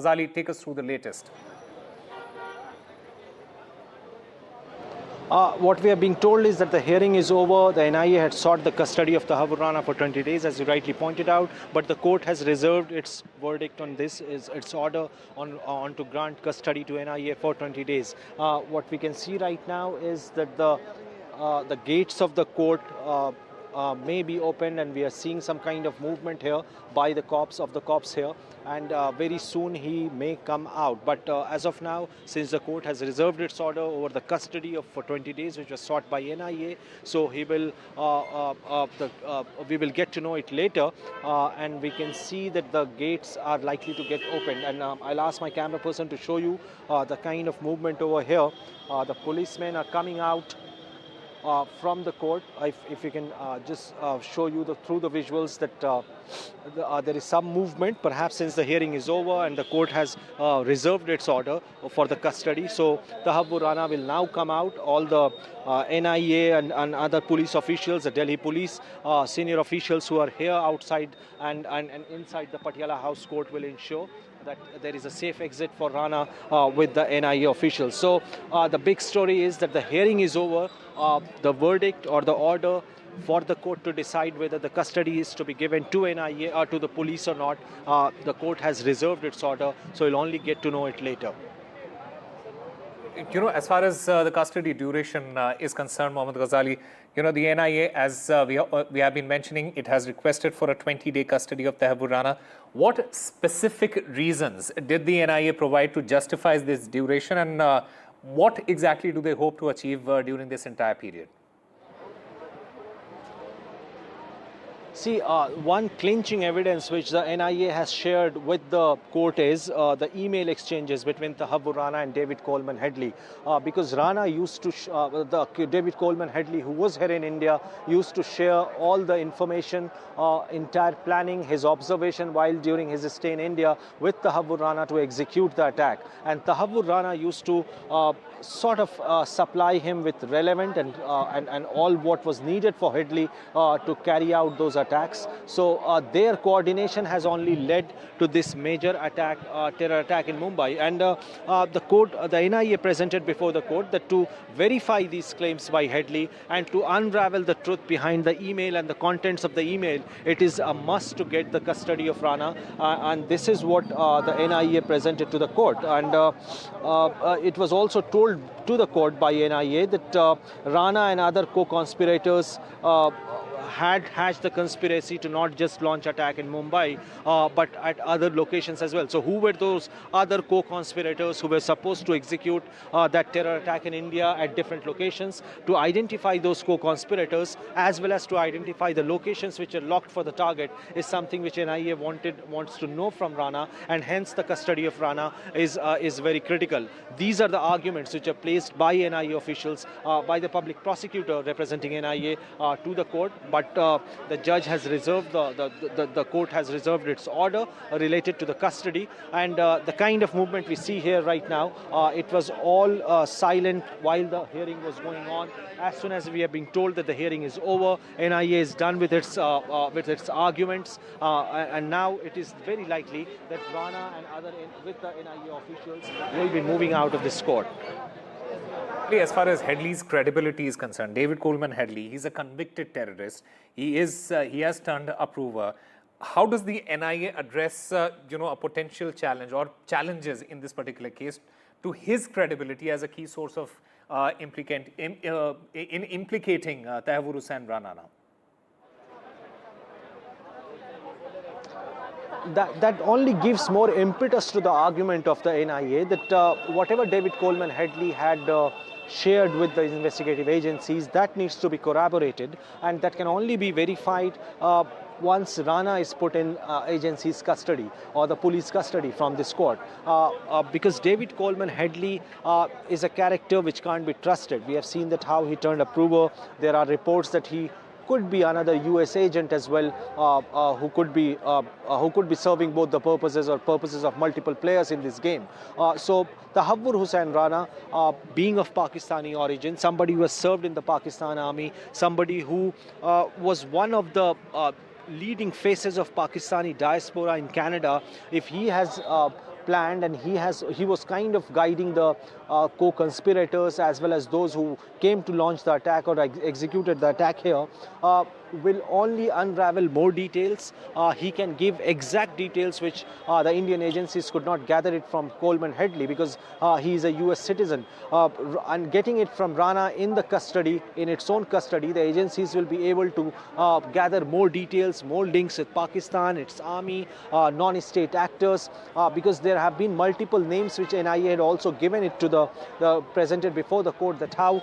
Ghazali, take us through the latest. What we are being told is that the hearing is over. The NIA had sought the custody of Tahabur Rana for 20 days, as you rightly pointed out, but the court has reserved its verdict on this, its order on to grant custody to NIA for 20 days. What we can see right now is that the gates of the court may be opened, and we are seeing some kind of movement here by the cops here, and very soon he may come out. But as of now, since the court has reserved its order over the custody for 20 days, which was sought by NIA, so he will we will get to know it later, and we can see that the gates are likely to get opened. And I'll ask my camera person to show you the kind of movement over here. The policemen are coming out from the court. If you can just show you through the visuals that there is some movement, perhaps since the hearing is over and the court has reserved its order for the custody. So Tahabur Rana will now come out. All the NIA and other police officials, the Delhi police senior officials who are here outside and inside the Patiala House Court will ensure that there is a safe exit for Rana with the NIA officials. So the big story is that the hearing is over. The verdict or the order for the court to decide whether the custody is to be given to NIA or to the police or not, the court has reserved its order, so we'll only get to know it later. You know, as far as the custody duration is concerned, Mohammad Ghazali, you know, the NIA, as we have been mentioning, it has requested for a 20-day custody of Tahabur Rana. What specific reasons did the NIA provide to justify this duration, and what exactly do they hope to achieve during this entire period? See, one clinching evidence which the NIA has shared with the court is the email exchanges between Tahabur Rana and David Coleman Headley. Because Rana used to, David Coleman Headley, who was here in India, used to share all the information, entire planning, his observation while during his stay in India with Tahabur Rana to execute the attack. And Tahabur Rana used to sort of supply him with relevant and all what was needed for Headley to carry out those attacks. So their coordination has only led to this major attack, terror attack in Mumbai. And the NIA presented before the court that to verify these claims by Headley and to unravel the truth behind the email and the contents of the email, it is a must to get the custody of Rana. And this is what the NIA presented to the court. And it was also told to the court by NIA that Rana and other co-conspirators had hatched the conspiracy to not just launch attack in Mumbai, but at other locations as well. So who were those other co-conspirators who were supposed to execute that terror attack in India at different locations? To identify those co-conspirators as well as to identify the locations which are locked for the target is something which NIA wants to know from Rana, and hence the custody of Rana is very critical. These are the arguments which are placed by NIA officials, by the public prosecutor representing NIA to the court. But the judge has reserved, the court has reserved its order related to the custody, and the kind of movement we see here right now, it was all silent while the hearing was going on. As soon as we are being told that the hearing is over, NIA is done with its arguments, and now it is very likely that Rana and other with the NIA officials will be moving out of this court. As far as Headley's credibility is concerned, David Coleman Headley, he's a convicted terrorist. He has turned approver. How does the NIA address, a potential challenge or challenges in this particular case to his credibility as a key source of implicating Tahabur Hussain Rana now? That only gives more impetus to the argument of the NIA that whatever David Coleman Headley had shared with the investigative agencies, that needs to be corroborated, and that can only be verified once Rana is put in agency's custody or the police custody from this court. Because David Coleman Headley is a character which can't be trusted. We have seen that how he turned approver. There are reports that he could be another US agent as well, who could be serving both the purposes of multiple players in this game. So Tahabur Hussain Rana, being of Pakistani origin, somebody who has served in the Pakistan army, somebody who was one of the leading faces of Pakistani diaspora in Canada, if he has planned, and he was kind of guiding the co-conspirators as well as those who came to launch the attack or executed the attack here, will only unravel more details. He can give exact details which the Indian agencies could not gather it from Coleman Headley, because he is a US citizen. And getting it from Rana in its own custody, the agencies will be able to gather more details, more links with Pakistan, its army, non-state actors, because there have been multiple names which NIA had also given it to the presented before the court, that how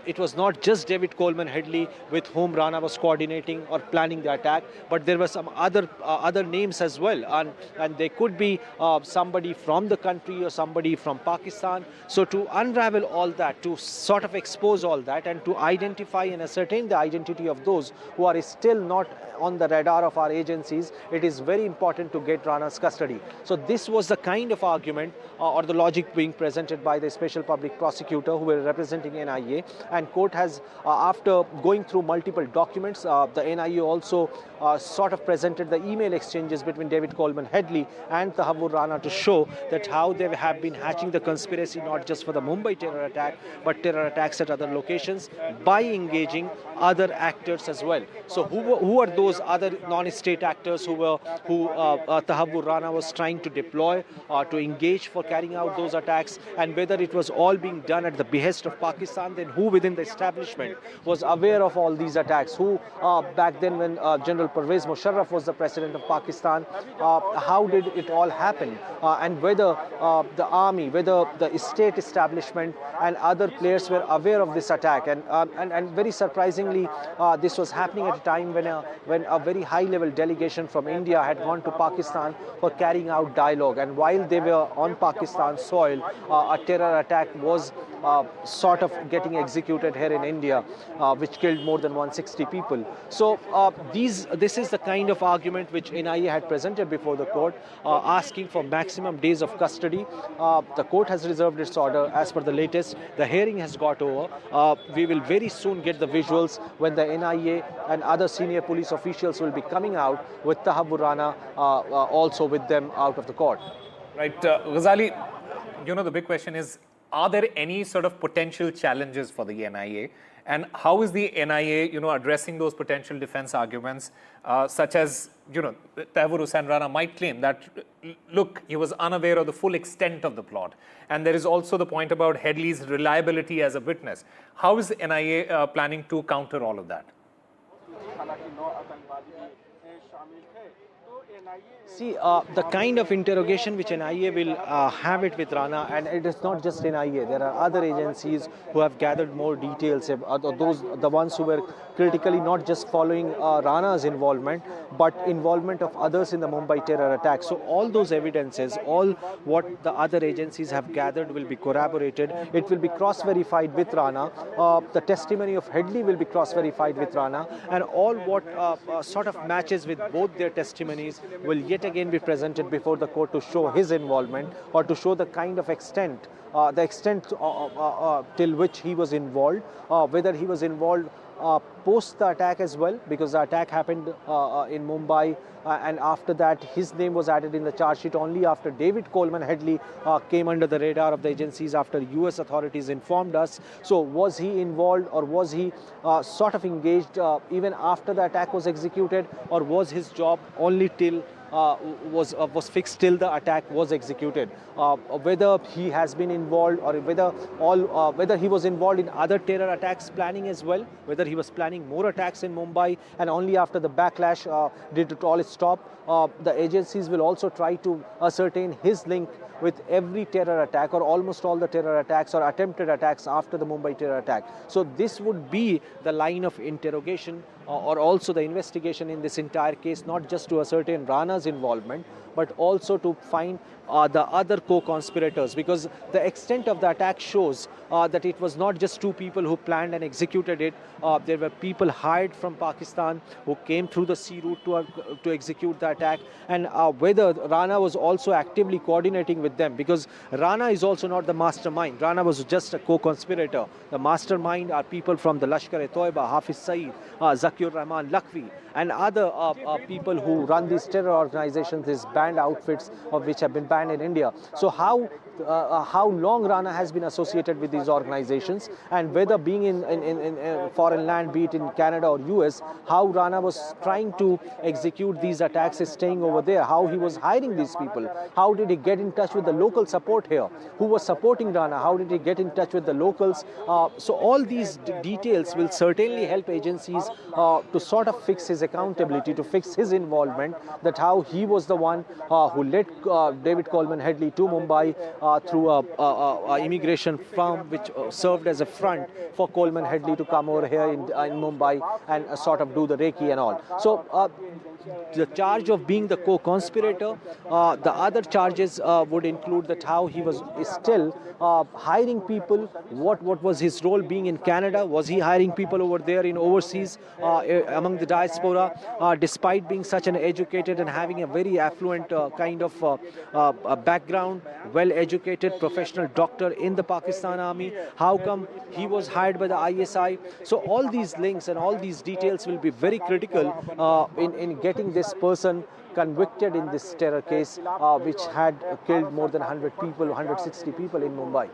it was not just David Coleman Headley with whom Rana was coordinating or planning the attack, but there were some other names as well, and they could be somebody from the country or somebody from Pakistan. So to unravel all that, to sort of expose all that, and to identify and ascertain the identity of those who are still not on the radar of our agencies, it is very important to get Rana's custody. So this was the kind of argument or the logic being presented by the special public prosecutor who were representing NIA, and court has, after going through multiple documents, the NIA also sort of presented the email exchanges between David Coleman Headley and Tahabur Rana to show that how they have been hatching the conspiracy not just for the Mumbai terror attack, but terror attacks at other locations by engaging other actors as well. So who are those other non-state actors who Tahabur Rana was trying to deploy to engage for carrying out those attacks, and whether it was all being done at the behest of Pakistan, then who within the establishment was aware of all these attacks, who back then when General Pervez Musharraf was the president of Pakistan, how did it all happen, and whether the army, whether the state establishment and other players were aware of this attack. And very surprisingly, this was happening at a time when a very high-level delegation from India had gone to Pakistan for carrying out dialogue, and while they were on Pakistan soil, a terror attack was sort of getting executed here in India, which killed more than 160 people. So this is the kind of argument which NIA had presented before the court, asking for maximum days of custody. The court has reserved its order as per the latest. The hearing has got over. We will very soon get the visuals when the NIA and other senior police officials will be coming out with Tahabur Rana also with them out of the court. Right. Ghazali, the big question is, are there any sort of potential challenges for the NIA? And how is the NIA, addressing those potential defense arguments, such as, Tahabur Hussain Rana might claim that, look, he was unaware of the full extent of the plot. And there is also the point about Headley's reliability as a witness. How is the NIA planning to counter all of that? See, the kind of interrogation which NIA will have it with Rana, and it is not just NIA, there are other agencies who have gathered more details, the ones who were critically not just following Rana's involvement, but involvement of others in the Mumbai terror attack. So all those evidences, all what the other agencies have gathered will be corroborated. It will be cross-verified with Rana. The testimony of Headley will be cross-verified with Rana, and all what sort of matches with both their testimonies will yet again be presented before the court to show his involvement, or to show the kind of extent, till which he was involved, whether he was involved post the attack as well, because the attack happened in Mumbai, and after that his name was added in the charge sheet only after David Coleman Headley came under the radar of the agencies, after US authorities informed us. So was he involved, or was he sort of engaged even after the attack was executed, or was his job only till was fixed till the attack was executed? Whether he has been involved, or whether he was involved in other terror attacks planning as well, whether he was planning more attacks in Mumbai, and only after the backlash did it all stop. The agencies will also try to ascertain his link with every terror attack, or almost all the terror attacks or attempted attacks after the Mumbai terror attack. So this would be the line of interrogation, or also the investigation in this entire case, not just to ascertain Rana's involvement, but also to find the other co-conspirators, because the extent of the attack shows that it was not just two people who planned and executed it. There were people hired from Pakistan who came through the sea route to execute the attack, and whether Rana was also actively coordinating with them, because Rana is also not the mastermind. Rana was just a co-conspirator. The mastermind are people from the Lashkar-e-Toiba, Hafiz Saeed, Zakir Zakiur Rahman Lakhvi, and other people who run these terror organizations, these banned outfits of which have been banned in India. So how long Rana has been associated with these organizations, and whether being in foreign land, be it in Canada or US, how Rana was trying to execute these attacks is staying over there, how he was hiring these people, how did he get in touch with the local support here, who was supporting Rana, how did he get in touch with the locals. So all these details will certainly help agencies to sort of fix his accountability, to fix his involvement, that how he was the one who led David Coleman Headley to Mumbai through a immigration firm which served as a front for Coleman Headley to come over here in Mumbai and sort of do the Reiki and all. So the charge of being the co-conspirator, the other charges would include that how he was still hiring people, what was his role being in Canada, was he hiring people over there in overseas among the diaspora, despite being such an educated and having a very affluent kind of background, well-educated professional doctor in the Pakistan Army, how come he was hired by the ISI? So all these links and all these details will be very critical in getting this person convicted in this terror case, which had killed more than 100 people, 160 people in Mumbai.